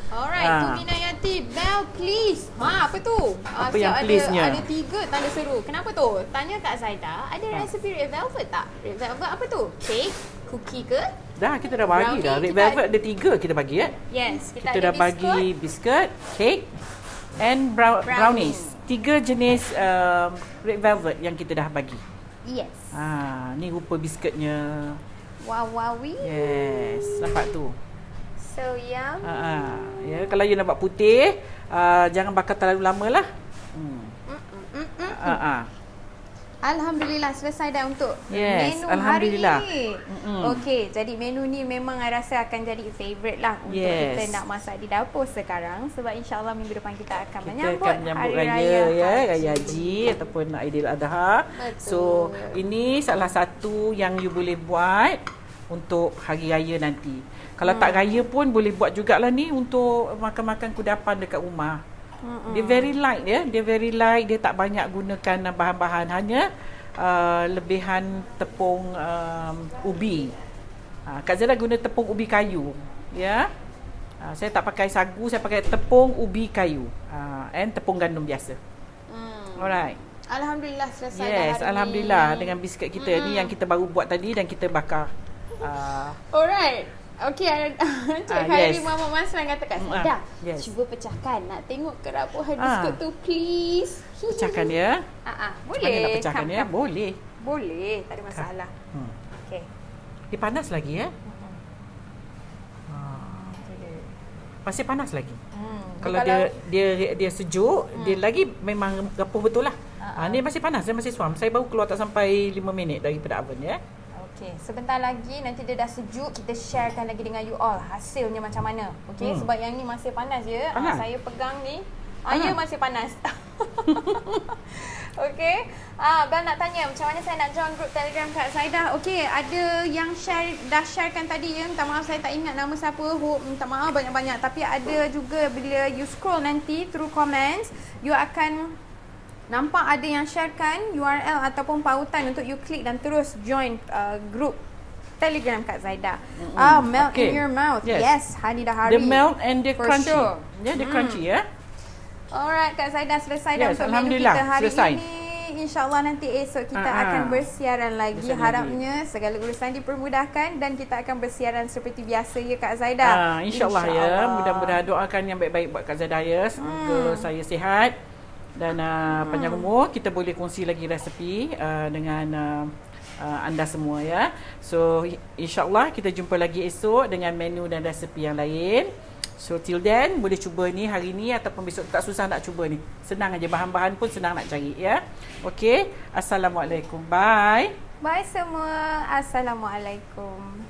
Alright, Tumina Yati, bell please. Apa tu?
Apa yang please-nya?
Ada 3 tanda seru. Kenapa tu? Tanya Kak Zaidah, ada resepi red velvet tak? Red velvet apa tu? Cake, cookie ke?
Dah, kita dah bagi
Brownie,
dah. Red velvet ada 3 kita bagi ya.
Yes,
Kita dah bagi biskut, cake and brownies. 3 jenis red velvet yang kita dah bagi.
Yes.
Ni rupa biskutnya.
Wow, wowi.
Yes, nampak tu.
So yum.
Ya, kalau you nak buat putih, jangan bakar terlalu lama lah.
Alhamdulillah selesai dah untuk
Yes,
menu
Alhamdulillah.
hari ni. Okey, jadi menu ni memang I rasa akan jadi favourite lah untuk
Yes.
kita nak masak di dapur sekarang, sebab insya-Allah minggu depan kita akan
Kita
menyambut
akan menyambut
Hari
raya ya,
Haji.
Raya Haji ataupun Aidil Adha.
Betul.
So, ini salah satu yang you boleh buat untuk hari raya nanti. Kalau tak raya pun boleh buat jugalah ni untuk makan-makan kudapan dekat rumah. Dia very light ya, dia very light, dia tak banyak gunakan bahan-bahan, hanya lebihan tepung ubi. Kak Zaida guna tepung ubi kayu ya. Saya tak pakai sagu, saya pakai tepung ubi kayu and tepung gandum biasa. Alright.
Alhamdulillah selesai dah
Yes,
hari
alhamdulillah
ni.
dengan biskut kita ni yang kita baru buat tadi dan kita bakar.
Alright. Okey, Encik
yes.
Khairi Muhammad Maslan kata kat saya,
yes.
cuba pecahkan. Nak tengok kerapuhan biskut tu, please.
Pecahkan ya.
Boleh.
Mana nak pecahkan ya? Boleh.
Boleh, tak ada masalah. Okey.
Dia panas lagi ya? Masih panas lagi. Kalau dia sejuk, dia lagi memang gapuh betul lah. Ni masih panas, dia masih suam. Saya baru keluar tak sampai 5 minit daripada oven ya.
Okey, sebentar lagi nanti dia dah sejuk, kita sharekan lagi dengan you all hasilnya macam mana. Okey, sebab yang ni masih panas je. Saya pegang ni, air masih panas. Okey. Bel nak tanya macam mana saya nak join grup Telegram Kak Zaidah. Okey, ada yang dah sharekan tadi ya. Minta maaf saya tak ingat nama siapa. Minta maaf banyak-banyak. Tapi ada juga bila you scroll nanti through comments, you akan nampak ada yang sharekan URL ataupun pautan untuk you klik dan terus join grup Telegram Kak Zaidah. Melt in your mouth. Yes, Hani Dahari.
The melt and the crunchy.
Sure.
Ya, the crunchy ya.
Alright, Kak Zaidah selesai dah
Yes,
untuk menu
Alhamdulillah,
kita hari
selesai.
ini. InsyaAllah nanti esok kita akan bersiaran lagi. Harapnya segala urusan dipermudahkan dan kita akan bersiaran seperti biasa ya Kak Zaidah.
InsyaAllah ya. Mudah-mudahan doakan yang baik-baik buat Kak Zaidah ya. Semoga saya sihat dan panjang umur. Kita boleh kongsi lagi resepi dengan anda semua ya. So insyaAllah kita jumpa lagi esok dengan menu dan resepi yang lain. So till then boleh cuba ni hari ni ataupun besok, tak susah nak cuba ni. Senang aja, bahan-bahan pun senang nak cari ya. Okey. Assalamualaikum. Bye.
Bye semua. Assalamualaikum.